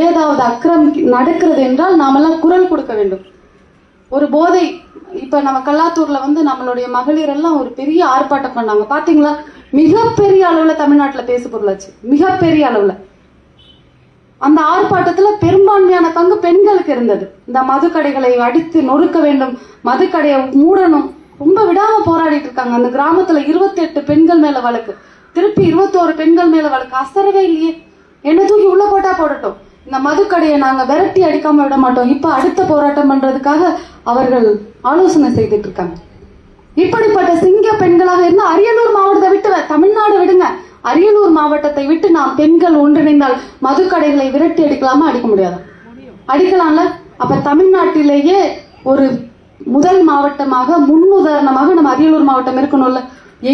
ஏதாவது அக்கிரம் நடக்கிறது என்றால் நாமெல்லாம் குரல் கொடுக்க வேண்டும். ஒரு போதை, இப்ப நம்ம கல்லாத்தூர்ல நம்மளுடைய மகளிர் எல்லாம் ஒரு பெரிய ஆர்ப்பாட்டம் பண்ணாங்க பாத்தீங்களா? மிகப்பெரிய அளவுல தமிழ்நாட்டுல பேசு பொருளாச்சு, மிகப்பெரிய அளவுல. அந்த ஆர்ப்பாட்டத்துல பெரும்பான்மையான பங்கு பெண்களுக்கு இருந்தது. இந்த மதுக்கடைகளை அடித்து நொறுக்க வேண்டும், மதுக்கடையை மூடணும், ரொம்ப விடாம போராடிட்டு இருக்காங்க. அந்த கிராமத்துல 28 பெண்கள் மேல வழக்கு, திருப்பி 21 பெண்கள் மேல வழக்கு. அசரவே இல்லையே. என்ன தூக்கி உள்ள போட்டா போடட்டும், இந்த மதுக்கடையை நாங்க விரட்டி அடிக்காம விட மாட்டோம். இப்ப அடுத்த போராட்டம் பண்றதுக்காக அவர்கள் ஆலோசனை செய்துட்டு இருக்காங்க. இப்படிப்பட்ட சிங்க பெண்களாக இருந்தா அரியலூர் மாவட்டத்தை விட்டு, தமிழ்நாடு விடுங்க, அரியலூர் மாவட்டத்தை விட்டு நாம் பெண்கள் ஒன்றிணைந்தால் மதுக்கடைகளை விரட்டி அடிக்கலாமா? அடிக்க முடியாது, அடிக்கலாம்ல. அப்ப தமிழ்நாட்டிலேயே ஒரு முதல் மாவட்டமாக, முன்னுதாரணமாக நம்ம அரியலூர் மாவட்டம் இருக்கணும்ல.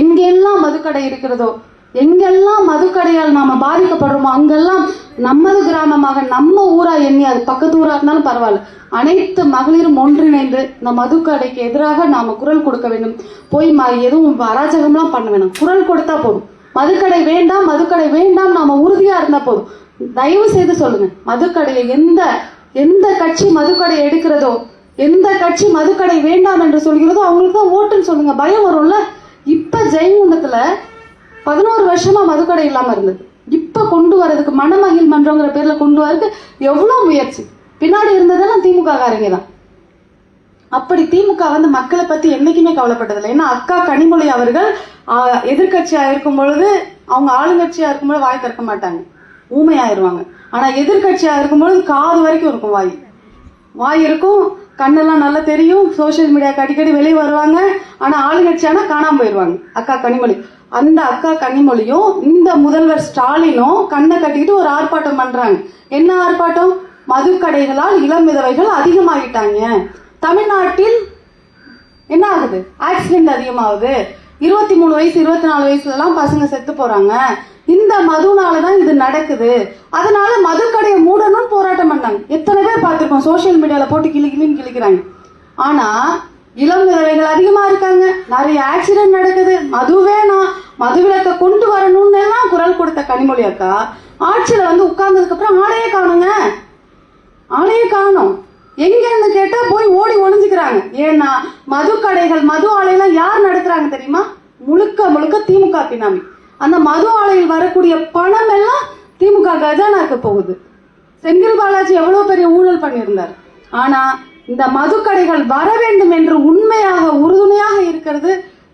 எங்கெல்லாம் மதுக்கடை இருக்கிறதோ, எங்கெல்லாம் மதுக்கடையால் நாம பாதிக்கப்படுறோமோ அங்கெல்லாம் நமது கிராமமாக, நம்ம ஊரா எண்ணி, அது பக்கத்து ஊரா இருந்தாலும் பரவாயில்ல, அனைத்து மகளிரும் ஒன்றிணைந்து இந்த மதுக்கடைக்கு எதிராக நாம குரல் கொடுக்க வேண்டும். போய் எதுவும் அராஜகம்லாம் பண்ண வேணும், குரல் கொடுத்தா போதும். மதுக்கடை வேண்டாம், மதுக்கடை வேண்டாம், நாம உறுதியா இருந்தா போதும். தயவு செய்து சொல்லுங்க, மதுக்கடையை எந்த கட்சி மதுக்கடை எடுக்கிறதோ, எந்த கட்சி மதுக்கடை வேண்டாம் என்று சொல்கிறதோ அவங்களுக்கு தான் ஓட்டுன்னு சொல்லுங்க. பயம் வரும்ல. இப்ப ஜெயங்கொண்டத்துல 11 வருஷமா மதுக்கடை இல்லாம இருந்தது. இப்ப கொண்டு வரதுக்கு மணமகிழ் மன்றங்கிற பேர்ல கொண்டு வரதுக்கு எவ்வளவு முயற்சி. பின்னாடி இருந்ததெல்லாம் திமுக காரங்க தான். அப்படி திமுக மக்களை பத்தி என்னைக்குமே கவலைப்பட்டதில்லை. ஏன்னா அக்கா கனிமொழி அவர்கள் எதிர்கட்சியா இருக்கும் பொழுது, அவங்க ஆளுங்கட்சியா இருக்கும்போது வாய் திறக்க மாட்டாங்க, ஊமையாயிருவாங்க. ஆனா எதிர்கட்சியா இருக்கும்பொழுது காது வரைக்கும் இருக்கும், வாய் இருக்கும், கண்ணெல்லாம் நல்லா தெரியும், சோசியல் மீடியாவுக்கு அடிக்கடி வெளியே வருவாங்க. ஆனா ஆளுங்கட்சியானா காணாம போயிருவாங்க அக்கா கனிமொழி. அந்த அக்கா கனிமொழியும் இந்த முதல்வர் ஸ்டாலினும் கண்ணை கட்டிக்கிட்டு ஒரு ஆர்ப்பாட்டம் பண்றாங்க. என்ன ஆர்ப்பாட்டம்? மதுக்கடைகளால் இளம் விதவைகள் அதிகமாகிட்டாங்க. தமிழ்நாட்டில் என்ன ஆகுது? ஆக்சிடென்ட் அதிகமாகுது. 23 வயசு 24 வயசுல எல்லாம் பசங்க செத்து போறாங்க. இந்த மதுனாலதான் இது நடக்குது. அதனால மதுக்கடையை மூடணும்னு போராட்டம் பண்ணாங்க. எத்தனை பேர் பார்த்திருக்கோம், சோசியல் மீடியால போட்டு கிளின்னு கிளிக்கிறாங்க. ஆனா இளம் விதவைகள் அதிகமா இருக்காங்க, நிறைய ஆக்சிடென்ட் நடக்குது, மது வேணாம், மது விலக்க கொண்டு வரணும்னு எல்லாம் குரல் கொடுத்த கனிமொழி அக்கா ஆட்சியில உட்கார்ந்ததுக்கு அப்புறம் ஆளையே காணுங்க, ஆளையே காணும். எங்கன்னு கேட்டா போய் ஓடி ஒளிஞ்சுக்கிறாங்க. ஏன்னா மதுக்கடைகள், மது ஆலையெல்லாம் யார் நடத்துறாங்க தெரியுமா? முழுக்க முழுக்க திமுக பினாமி. அந்த மது ஆலையில் வரக்கூடிய பணம் எல்லாம் திமுக கஜானாக்கு போகுது. செந்தில் பாலாஜி எவ்வளவு பெரிய ஊழல் பண்ணியிருந்தார். ஆனா இந்த மதுக்கடைகள் வர வேண்டும் என்று உண்மையாக உறுதுணையாக இருக்கிறது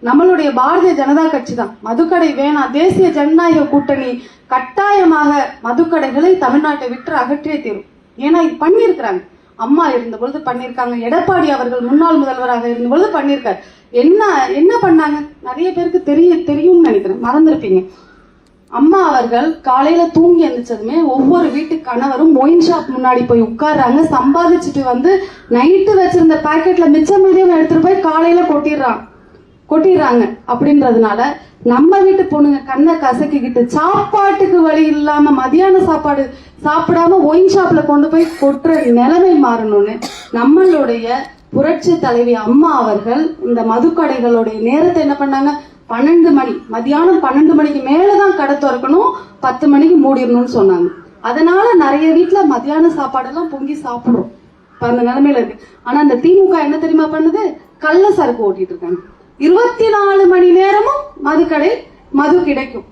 நம்மளுடைய பாரதிய ஜனதா கட்சி தான். மதுக்கடை வேணாம், தேசிய ஜனநாயக கூட்டணி கட்டாயமாக மதுக்கடைகளை தமிழ்நாட்டை விட்டு அகற்றியே தீரும். ஏன்னா இது பண்ணியிருக்கிறாங்க. அம்மா இருந்த பொழுது பண்ணிருக்காங்க, எடப்பாடி அவர்கள் முன்னாள் முதல்வராக இருந்த பொழுது பண்ணிருக்காரு. என்ன பண்ணாங்க நிறைய பேருக்கு தெரியும்னு நினைக்கிறேன், மறந்துருப்பீங்க. அம்மா அவர்கள் காலையில தூங்கி எழுந்திரிச்சதுமே ஒவ்வொரு வீட்டு கணவரும் ஒயின் ஷாப் முன்னாடி போய் உட்கார்றாங்க. சம்பாதிச்சுட்டு நைட்டு வச்சிருந்த பாக்கெட்ல மிச்சம் மீடியம் எடுத்துட்டு போய் காலையில கொட்டிடுறாங்க. அப்படின்றதுனால நம்ம வீட்டு பொண்ணுங்க கண்ணை கசக்கிக்கிட்டு சாப்பாட்டுக்கு வழி இல்லாம மதியான சாப்பாடு சாப்பிடாம ஒயின் ஷாப்ல கொண்டு போய் கொட்டுற நிலைமை மாறணும்னு நம்மளுடைய புரட்சி தலைவி அம்மா அவர்கள் இந்த மதுக்கடைகளுடைய நேரத்தை என்ன பண்ணாங்க? 12 மணி, மதியானம் 12 மணிக்கு மேலதான் கடை திறக்கணும், 10 மணிக்கு மூடிடணும்னு சொன்னாங்க. அதனால நிறைய வீட்டுல மதியான சாப்பாடெல்லாம் பொங்கி சாப்பிடுறோம். அந்த நிலைமையில இருக்கு. ஆனா அந்த திமுக என்ன தெரியுமா பண்ணுது? கள்ள சரக்கு ஓட்டிட்டு இருக்காங்க. 24 மணி நேரமும் மதுக்கடை, மது கிடைக்கும்,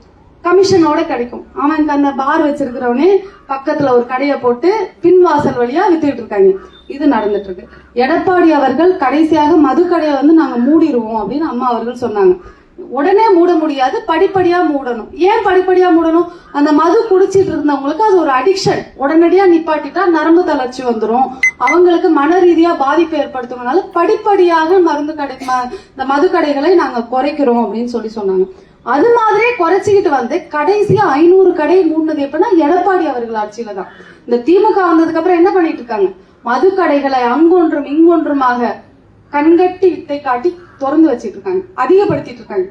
கமிஷனோட கிடைக்கும். அவனுக்கு அந்த பார் வச்சிருக்கிறவனே பக்கத்துல ஒரு கடையை போட்டு பின்வாசல் வழியா வித்துட்டு இருக்காங்க. இது நடந்துட்டு இருக்கு. எடப்பாடி அவர்கள் கடைசியாக மதுக்கடையை நாங்க மூடிடுவோம் அப்படின்னு அம்மா அவர்கள் சொன்னாங்க. உடனே மூட முடியாது, படிப்படியா மூடணும். ஏன் படிப்படியா மூடணும்? அந்த மது குடிச்சிட்டு இருந்தவங்களுக்கு அது ஒரு அடிக்ஷன். உடனடியா நிப்பாட்டிட்டா நரம்பு தளர்ச்சி வந்துடும், அவங்களுக்கு மன ரீதியா பாதிப்பு ஏற்படுத்துவதனால படிப்படியாக இந்த மதுக்கடைகளை நாங்க குறைக்கிறோம் அப்படின்னு சொன்னாங்க. அது மாதிரியே குறைச்சிக்கிட்டு கடைசியா 500 கடை மூடினது எப்படின்னா எடப்பாடி அவர்கள் ஆட்சியில தான். இந்த திமுக வந்ததுக்கு அப்புறம் என்ன பண்ணிட்டு இருக்காங்க? மதுக்கடைகளை அங்கொன்றும் இங்கொன்றுமாக கண்கட்டி வித்தை காட்டி திறந்து வச்சிட்டு இருக்காங்க, அதிகப்படுத்திட்டு இருக்காங்க.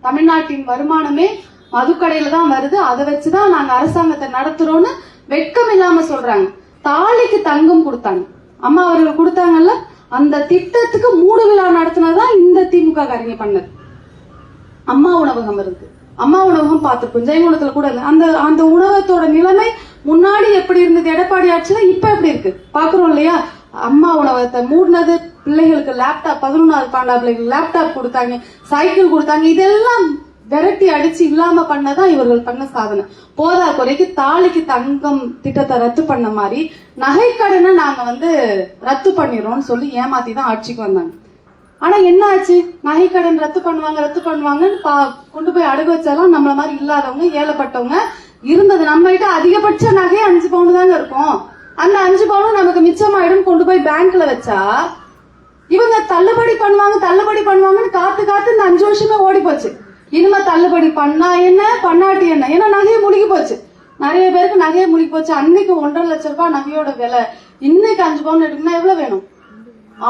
தமிழ்நாட்டின் வருமானமே மதுக்கடையில தான் வருது, அதை வச்சுதான் நாங்க அரசாங்கத்தை நடத்துறோம்னு வெட்கம் இல்லாம சொல்றாங்க. தாலிக்கு தங்கம் கொடுத்தாங்க, அம்மா அவர்கள் கொடுத்தாங்கல்ல, அந்த திட்டத்துக்கு 3 விழா நடத்தினதான் இந்த திமுக காரங்க பண்ணது. அம்மா உணவகம் இருக்கு, அம்மா உணவகம் பார்த்திருப்போம், ஜெயங்கொண்டத்துல கூட அந்த உணவகத்தோட நிலைமை முன்னாடி எப்படி இருந்தது எடப்பாடி ஆட்சியில இப்ப எப்படி இருக்கு பாக்குறோம் இல்லையா? அம்மா உணவகத்தை மூடினது, பிள்ளைகளுக்கு லேப்டாப் 11வது 12வது பிள்ளைகளுக்கு லேப்டாப் கொடுத்தாங்க, சைக்கிள் கொடுத்தாங்க. இதெல்லாம் விரட்டி அடிச்சு இல்லாம பண்ணதான் இவர்கள் பண்ண சாதனை. போதா குறைக்கு தாலிக்கு தங்கம் திட்டத்தை ரத்து பண்ண மாதிரி நகைக்கடனை நாங்க ரத்து பண்ணிடுறோம்னு சொல்லி ஏமாத்தி தான் ஆட்சிக்கு வந்தாங்க. ஆனா என்ன ஆச்சு? நகைக்கடன் ரத்து பண்ணுவாங்கன்னு கொண்டு போய் அடகு வச்சாலும் நம்மள மாதிரி இல்லாதவங்க, ஏழைப்பட்டவங்க இருந்தது நம்ம கிட்ட அதிகபட்ச நகை 5 பவுன் தாங்க இருக்கும். அந்த 5 பவுனும் நமக்கு மிச்சமாயிடும். கொண்டு போய் பேங்க்ல வச்சா இவங்க தள்ளுபடி பண்ணுவாங்கன்னு காத்து இந்த 5 வருஷமே ஓடி போச்சு. இனிமே தள்ளுபடி பண்ணா என்ன, பண்ணாட்டி என்ன? ஏன்னா நகையை முழுகி போச்சு. நிறைய பேருக்கு நகையை முழுகி போச்சு. அன்னைக்கு 1.5 லட்சம் ரூபாய் நகையோட விலை. இன்னைக்கு 5 பவுன் எடுக்கணும்னா எவ்வளவு வேணும்?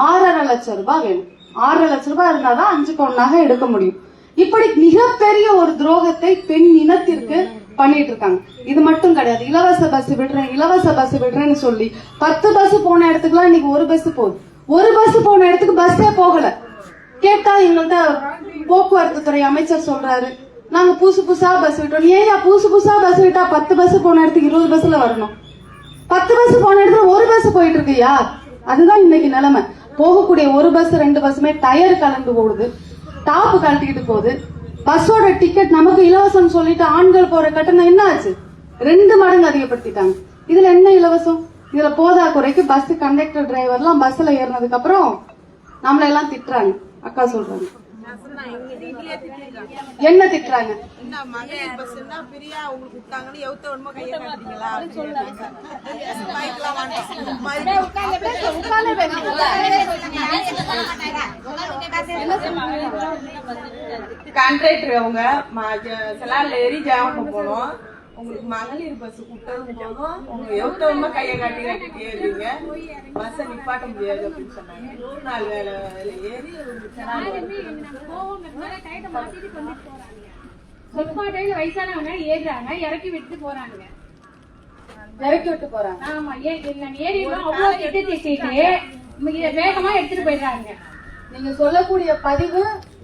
6.5 லட்சம் ரூபாய் வேணும். 6.5 லட்சம் ரூபாய் இருந்தாதான் 5 பவுன் நகை எடுக்க முடியும். இப்படி மிகப்பெரிய ஒரு துரோகத்தை பெண் இனத்திற்கு பண்ணிட்டு இருக்காங்க. இது மட்டும் கிடையாது. இலவச பஸ் விடுறேன்னு சொல்லி 10 பஸ் போன இடத்துக்குலாம் இன்னைக்கு 1 பஸ் போகுது. 1 பஸ் போன இடத்துக்கு பஸ்ஸே போகல. கேட்டா எங்கள்கிட்ட போக்குவரத்து துறை அமைச்சர் சொல்றாரு, நாங்க புதுசா பஸ் விட்டோம். ஏன் புதுசா பஸ் விட்டா 10 பஸ் போன இடத்துக்கு 20 பஸ்ல வரணும்? 10 பஸ் போன இடத்துல 1 பஸ் போயிட்டு இருக்குயா? அதுதான் இன்னைக்கு நிலைமை. போகக்கூடிய 1 பஸ் 2 பஸ்ஸுமே டயர் கலந்து போடுது, டாப்பு கழட்டிக்கிட்டு போகுது. பஸ்ஸோட டிக்கெட் நமக்கு இலவசம் சொல்லிட்டு ஆண்கள் போற கட்டணம் என்ன ஆச்சு? 2 மடங்கு அதிகப்படுத்திட்டாங்க. இதுல என்ன இலவசம்? இதுல போதா குறைக்கு பஸ் கண்டக்டர் டிரைவர்லாம் பஸ்ல ஏறினதுக்கு அப்புறம் நம்மள எல்லாம் திட்டுறாங்க. அக்கா சொல்றாங்க என்ன திட்டுறாங்க? கான்ட்ராக்டர் அவங்க செலார்ல ஏறி ஜாவட்டம் போனோம். உங்களுக்கு மகளிர் பஸ் கூட்டது போதும், உங்க எவ்வளவு கையை காட்டி ஏறுவீங்க, பஸ் நிப்பாட்ட முடியாது அப்படின்னு சொன்னாங்க. 100 நாள் வேலை ஏறி வயசானவங்க ஏறுறாங்க, இறக்கி விட்டு போறாங்க. ஆமா, ஏறிடுவோம் அவ்வளவு திட்டு திட்டிட்டு வேகமா எடுத்துட்டு போயிடுறாங்க. நீங்க சொல்லக்கூடிய பதிவு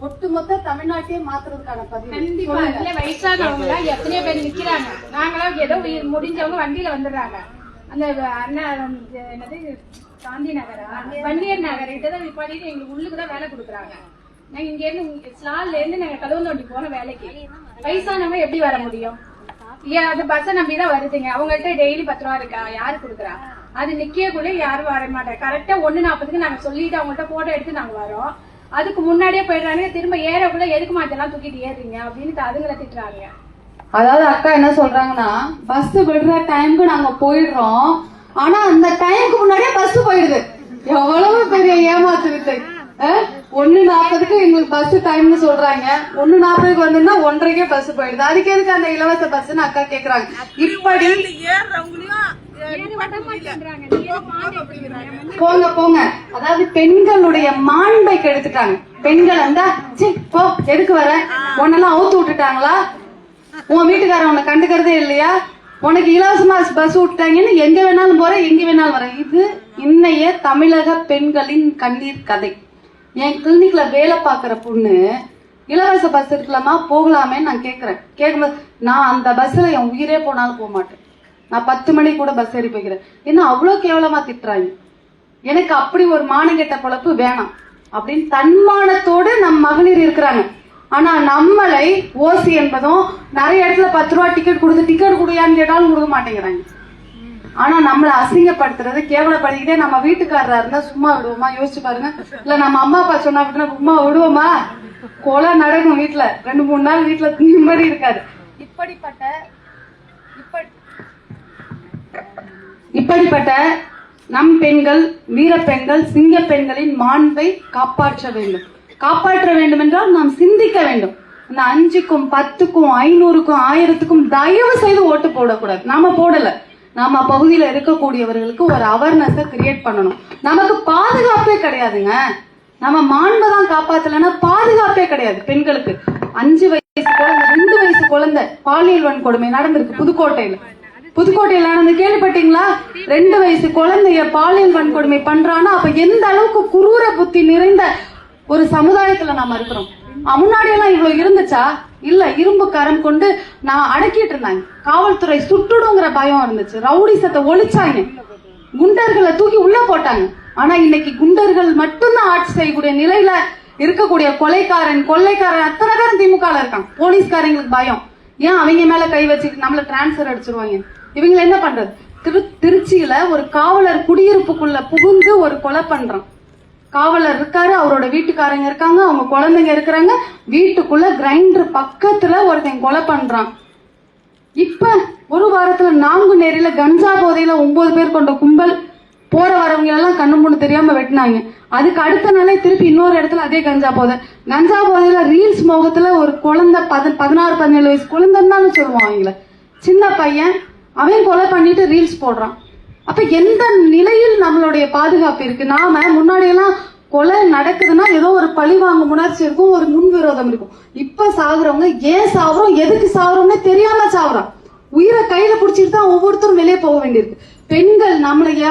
ஒட்டுமொத்த தமிழ்நாட்டையே மாத்துறதுக்கான பதிவு. கண்டிப்பா இல்ல, வயசானவங்க எத்தனையோ பேர் நிக்கிறாங்க. நாங்களாம் ஏதோ முடிஞ்சவங்க வண்டியில வந்துடுறாங்க. அந்த என்னது காந்தி நகரா வன்னியர் நகர் கிட்டதான் பண்ணிட்டு எங்களுக்கு உள்ளுக்குதான் வேலை கொடுக்குறாங்க. நாங்க இங்க இருந்து ஸ்லால்ல இருந்து நாங்க கழுவந்தோண்டி போன வேலைக்கு வயசானவங்க எப்படி வர முடியும்? அது பஸ்ஸை நம்பிதான் வருதுங்க. அவங்கள்ட்ட டெய்லி 10 ரூபா இருக்கா, யாரு கொடுக்குறா? அது நிக்கக்குள்ள யாரும் வர மாட்டேன். கரெக்டா 1:40க்கு நாங்க சொல்லிட்டு அவங்கள்ட்ட போட்டோ எடுத்து நாங்க வரோம். அதுக்கு முன்னாடியே போயிடுறாங்க. திரும்ப ஏறக்குள்ள எதுக்கு மாட்டெல்லாம் தூக்கிட்டு ஏறுறீங்க அப்படின்னு அதுங்களை திட்டுறாங்க. அதாவது அக்கா என்ன சொல்றாங்கன்னா, பஸ் விடுற டைமுக்கு நாங்க போயிடுறோம், ஆனா அந்த டைமுக்கு முன்னாடியே பஸ் போயிடுது. எவ்வளவு பெரிய ஏமாத்து வித்தை! 1:40க்கு எங்களுக்கு பஸ் டைம்னு சொல்றாங்க. 1:40க்கு வந்தோம்னா 1:30க்கே பஸ் போயிடுது. அதுக்கு எதுக்கு அந்த இலவச பஸ்ன்னு அக்கா கேக்குறாங்க. இப்படி போங்க. அதாவது பெண்களுடைய மாண்பை கெடுத்துட்டாங்க. பெண்கள் போ எதுக்கு வர, உன்னெல்லாம் அவுத்து விட்டுட்டாங்களா? உன் வீட்டுக்காரன் உன்னை கண்டுக்கிறதே இல்லையா? உனக்கு இலவசமா பஸ் விட்டுட்டாங்கன்னு எங்க வேணாலும் போற, எங்க வேணாலும் வர. இது இன்னைய தமிழக பெண்களின் கண்ணீர் கதை. என் கிளினிக்ல வேலை பாக்குற பொண்ணு இலவச பஸ் இருக்கலாமா, போகலாமே நான் கேட்கும்போது நான் அந்த பஸ்ல என் உயிரே போனாலும் போக மாட்டேன். நான் 10 மணிக்கு கூட பஸ் ஏறி போய்க்கிறேன். என்ன அவ்வளவு கேவலமா திட்டுறாங்க. எனக்கு அப்படி ஒரு மானங்கெட்ட பொழப்பு வேணாம் அப்படின்னு தன்மானத்தோடு நம் மகளிர் இருக்கிறாங்க. ஆனா நம்மளை ஓசி என்பதும் நிறைய இடத்துல 10 ரூபா டிக்கெட் கொடுயான்னு கேட்டாலும் கொடுக்க மாட்டேங்கிறாங்க. ஆனா நம்மளை அசிங்கப்படுத்துறது, கேவலப்படுத்திக்கிட்டே நம்ம வீட்டுக்காரரா இருந்தா சும்மா விடுவோமா? யோசிச்சு பாருங்க. இல்ல நம்ம அம்மா அப்பா சொன்னா விட்டுனா சும்மா விடுவோமா? கொலை நடக்கும் வீட்டுல. 2-3 நாள் வீட்டுல நிம்மதி இருக்காது. இப்படிப்பட்ட நம் பெண்கள், வீர பெண்கள், சிங்க பெண்களின் மாண்பை காப்பாற்ற வேண்டும் என்றால் நாம் சிந்திக்க வேண்டும். இந்த 5க்கும் 10க்கும் 500க்கும் 1000க்கும் தயவு செய்து ஓட்டு போடக்கூடாது. நாம போடல. நம்ம பகுதியில இருக்கக்கூடியவர்களுக்கு ஒரு அவேர்னஸை கிரியேட் பண்ணணும். நமக்கு பாதுகாப்பே கிடையாதுங்க. நம்ம மாண்பை தான் காப்பாத்தலன்னா பாதுகாப்பே கிடையாது. பெண்களுக்கு 5 வயசு குழந்தை, 2 வயசு குழந்தை பாலியல் வன்கொடுமை நடந்திருக்கு புதுக்கோட்டையில நடந்து கேள்விப்பட்டீங்களா? 2 வயசு குழந்தைய பாலியல் வன்கொடுமை பண்றான்னா அப்ப எந்த அளவுக்கு குரூர புத்தி நிறைந்த ஒரு சமுதாயத்துல நாம இருக்கிறோம். முன்னாடி எல்லாம் இவ்வளவு இருந்துச்சா? இல்ல இரும்பு கரம் கொண்டு நான் அடக்கிட்டு இருந்தாங்க. காவல்துறை சுட்டுடுங்கிற பயம் இருந்துச்சு. ரவுடிசத்தை ஒழிச்சாங்க, குண்டர்களை தூக்கி உள்ள போட்டாங்க. ஆனா இன்னைக்கு குண்டர்கள் மட்டும்தான் ஆட்சி செய்யக்கூடிய நிலையில இருக்கக்கூடிய கொலைக்காரன் கொள்ளைக்காரன் அத்தனை பேரும் திமுகல இருக்காங்க. போலீஸ்காரங்களுக்கு பயம், ஏன் அவங்க மேல கை வச்சு நம்மள டிரான்ஸ்பர் அடிச்சிருவாங்க. இவங்களை என்ன பண்றது? திருச்சியில ஒரு காவலர் குடியிருப்புக்குள்ள புகுந்து ஒரு கொலை பண்றான். காவலர் இருக்காரு, அவரோட வீட்டுக்காரங்க இருக்காங்க, அவங்க குழந்தைங்க இருக்கிறாங்க. வீட்டுக்குள்ள கிரைண்டர் பக்கத்துல ஒருத்தன் கொலை பண்றான். இப்ப ஒரு வாரத்துல நாங்குநேரியில கஞ்சா போதையில 9 பேர் கொண்ட கும்பல் போற வரவங்க எல்லாம் கண்ணு மூணு தெரியாம வெட்டினாங்க. அதுக்கு அடுத்த நாளே திருப்பி இன்னொரு இடத்துல அதே கஞ்சா போதையில ரீல்ஸ் மோகத்துல ஒரு குழந்தை 16-17 வயசு குழந்தைன்னு சொல்லுவான் அவங்கள, சின்ன பையன், அவன் கொலை பண்ணிட்டு ரீல்ஸ் போடுறான். அப்ப எந்த நிலையில் நம்மளுடைய பாதுகாப்பு இருக்கு? நாம முன்னாடி எல்லாம் கொலை நடக்குதுன்னா ஏதோ ஒரு பழி வாங்கும் உணர்ச்சி இருக்கும், ஒரு முன்விரோதம் இருக்கும். இப்ப சாகுறவங்க ஏன் சாகுறோம், எதுக்கு சாகுறோம்னு தெரியாம சாகுறோம். உயிரை கையில பிடிச்சிட்டு தான் ஒவ்வொருத்தரும் வெளியே போக வேண்டியிருக்கு. பெண்கள் நம்மளைய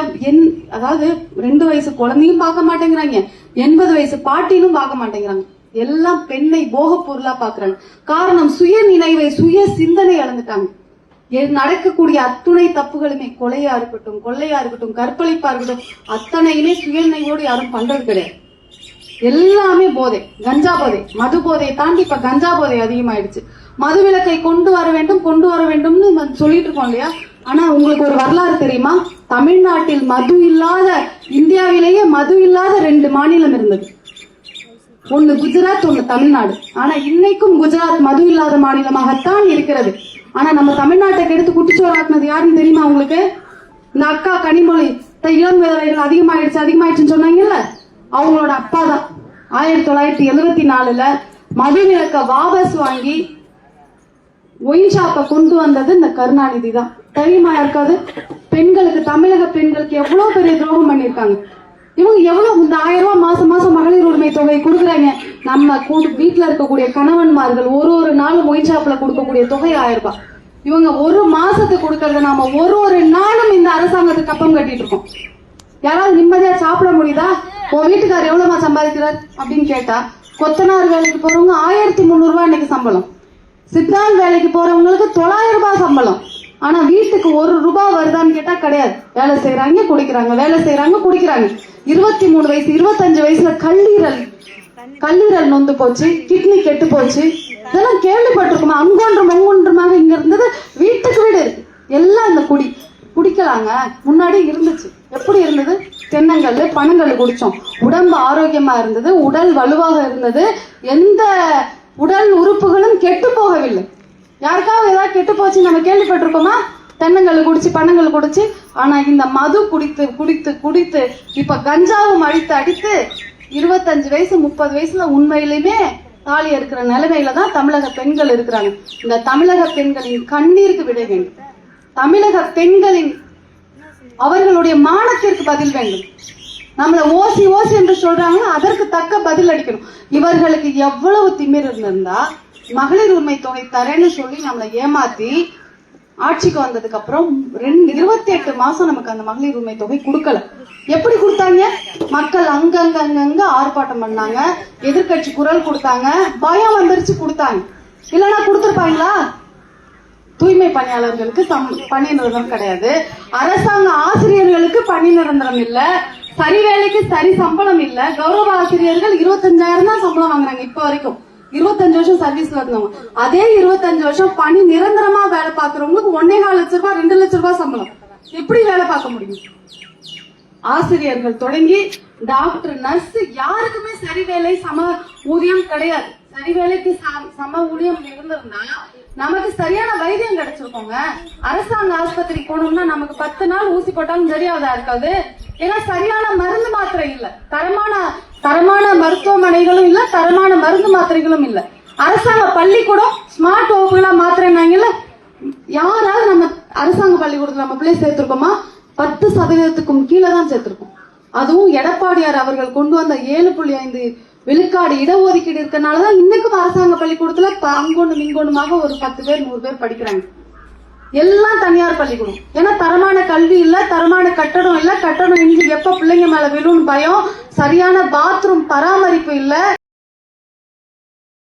அதாவது 2 வயசு குழந்தையும் பார்க்க மாட்டேங்கிறாங்க, 80 வயசு பாட்டினும் பார்க்க மாட்டேங்கிறாங்க. எல்லாம் பெண்ணை போக பொருளா பாக்குறாங்க. காரணம் சுய நினைவை சுய சிந்தனை இழந்துட்டாங்க. நடக்கக்கூடிய அத்துணை தப்புகளுமே கொலையா இருக்கட்டும், கொள்ளையா இருக்கட்டும், கற்பழிப்பா இருக்கட்டும், அத்தனையுமே சுயநினைவோடு யாரும் பண்றது கிடையாது. எல்லாமே போதை, கஞ்சா போதை, மது போதையை தாண்டி இப்ப கஞ்சா போதை அதிகமாயிடுச்சு. மது விலக்கை கொண்டு வர வேண்டும்னு சொல்லிட்டு இருக்கோம் இல்லையா? ஆனா உங்களுக்கு ஒரு வரலாறு தெரியுமா? தமிழ்நாட்டில் மது இல்லாத, இந்தியாவிலேயே மது இல்லாத 2 மாநிலம் இருந்தது. ஒன்னு குஜராத், ஒன்னு தமிழ்நாடு. ஆனா இன்னைக்கும் குஜராத் மது இல்லாத மாநிலமாகத்தான் இருக்கிறது. ஆனா நம்ம தமிழ்நாட்டை கெடுத்து குட்டிச்சோறாக்குனது யாருன்னு தெரியுமா உங்களுக்கு? இந்த அக்கா கனிமொழி இளம் விதவைகள் அதிகமாயிடுச்சுன்னு சொன்னாங்கல்ல, அவங்களோட அப்பா தான் 1974 மது விலக்க வாபஸ் வாங்கி ஒயின் ஷாப்பை கொண்டு வந்தது இந்த கருணாநிதி தான். தெரியுமா யாருக்காது? பெண்களுக்கு, தமிழக பெண்களுக்கு எவ்வளவு பெரிய துரோகம் பண்ணிருக்காங்க. இவங்க எவ்வளவு இந்த 1000 ரூபாய் மாசம் மகளிர் உரிமை தொகை கொடுக்குறாங்க. நம்ம வீட்டுல இருக்கக்கூடிய கணவன்மார்கள் ஒரு நாளும் ஒயின் ஷாப்ல கொடுக்கக்கூடிய தொகை 1000 ரூபாய். இவங்க ஒரு மாசத்துக்கு கொடுக்கறத நாம ஒரு நாளும் இந்த அரசாங்கத்துக்கு கப்பம் கட்டிட்டு இருக்கோம். யாராவது நிம்மதியா சாப்பிட முடியுதா? உன் வீட்டுக்காரர் எவ்வளவுமா சம்பாதிக்கிறார் அப்படின்னு கேட்டா, கொத்தனார் வேலைக்கு போறவங்க 1300 ரூபாய் இன்னைக்கு சம்பளம், சித்தாந்த் வேலைக்கு போறவங்களுக்கு 900 ரூபாய் சம்பளம். ஆனா வீட்டுக்கு 1 ரூபாய் வருதான்னு கேட்டா கிடையாது. வேலை செய்யறாங்க குடிக்கிறாங்க, வேலை செய்யறாங்க குடிக்கிறாங்க. 23 வயசு 25 வயசுல கல்லீரல் நொந்து போச்சு, கிட்னி கெட்டு போச்சு. இதெல்லாம் கேள்விப்பட்டிருக்குமா? அங்கொன்றுமாக இங்க இருந்தது, வீட்டுக்கு வீடு இருக்கு. எல்லாம் இந்த குடிக்கலாங்க. முன்னாடி இருந்துச்சு. எப்படி இருந்தது? தென்னங்கல்லு, பனங்கல்லு குடிச்சோம். உடம்பு ஆரோக்கியமா இருந்தது, உடல் வலுவாக இருந்தது, எந்த உடல் உறுப்புகளும் கெட்டு போகவில்லை. யாருக்காவது ஏதாவது கெட்டு போச்சு நம்ம கேள்விப்பட்டிருக்கோமா? தென்னங்கல் குடிச்சு, பனங்கல் குடிச்சு. ஆனா இந்த மது குடித்து இப்ப கஞ்சாவும் அடித்து 25 வயசு 30 வயசுல உண்மையிலுமே தாலி இருக்கிற நிலைமையில தான் தமிழக பெண்கள் இருக்கிறாங்க. இந்த தமிழக பெண்களின் கண்ணீருக்கு விட வேண்டும். தமிழக பெண்களின் அவர்களுடைய மானத்திற்கு பதில் வேண்டும். நம்மள ஓசி என்று சொல்றாங்க, அதற்கு தக்க பதில் அளிக்கணும். இவர்களுக்கு எவ்வளவு திமிர் இருந்திருந்தா மகளிர் உரிமை தொகை தரேன்னு சொல்லி நம்மளை ஏமாத்தி ஆட்சிக்கு வந்ததுக்கு அப்புறம் 28 மாசம் நமக்கு அந்த மகளிர் உரிமை தொகை கொடுக்கல. எப்படி கொடுத்தாங்க? மக்கள் அங்கங்க ஆர்ப்பாட்டம் பண்ணாங்க, எதிர்கட்சி குரல் கொடுத்தாங்க, பயம் வந்துருச்சு கொடுத்தாங்க. இல்லைன்னா கொடுத்துருப்பாங்களா? தூய்மை பணியாளர்களுக்கு பணி நிரந்தரம் கிடையாது, அரசாங்க ஆசிரியர்களுக்கு பணி நிரந்தரம் இல்ல, சரி வேலைக்கு சரி சம்பளம் இல்ல. கௌரவ ஆசிரியர்கள் 25,000 தான் சம்பளம் வாங்குறாங்க இப்ப வரைக்கும். 25 வருஷம் சர்வீஸ்ல இருந்தவங்க. அதே 25 வருஷம் பணி நிரந்தரமா வேலை பார்க்கறவங்களுக்கு 1.25 லட்சம் ரூபாய் 2 லட்சம் ரூபாய் சம்பளம். எப்படி வேலை பார்க்க முடியும்? ஆசிரியர்கள் தொடங்கி டாக்டர், நர்ஸ், யாருக்குமே சரி வேலை சம ஊதியம் கிடையாது. சரி வேலைக்கு சம ஊதியம் இருந்திருந்தா நமக்கு சரியான வைத்தியம் கிடைச்சிருக்கோங்க. அரசாங்க ஆஸ்பத்திரிக்கு போனோம்னா நமக்கு 10 நாள் ஊசி போட்டாலும் சரியாவதா இருக்காது. ஏன்னா சரியான மருந்து மாத்திரை இல்ல, தரமான மருத்துவமனைகளும் இல்ல, தரமான மருந்து மாத்திரைகளும் இல்ல. அரசாங்க பள்ளிக்கூடம் ஸ்மார்ட் வகுப்புகளா மாத்திரைனாங்கல்ல, யாராவது நம்ம அரசாங்க பள்ளிக்கூடத்துல நம்ம பிள்ளை சேர்த்திருக்கோமா? 10% கீழே தான் சேர்த்திருக்கோம். அதுவும் எடப்பாடியார் அவர்கள் கொண்டு வந்த 7.5 விழுக்காடு இடஒதுக்கீடு இருக்கனாலதான் இன்னைக்கும் அரசாங்க பள்ளிக்கூடத்துல அங்கொன்னும் இங்கொன்னுமாக ஒரு 10 பேர் 100 பேர் படிக்கிறாங்க. எல்லாம் தனியார் பள்ளிக்கூடம். ஏன்னா தரமான கல்வி இல்ல, தரமான கட்டடம் இல்ல, கட்டடம் இஞ்சி எப்ப பிள்ளைங்க மேல விழும் பயம், சரியான பாத்ரூம் பராமரிப்பு இல்ல.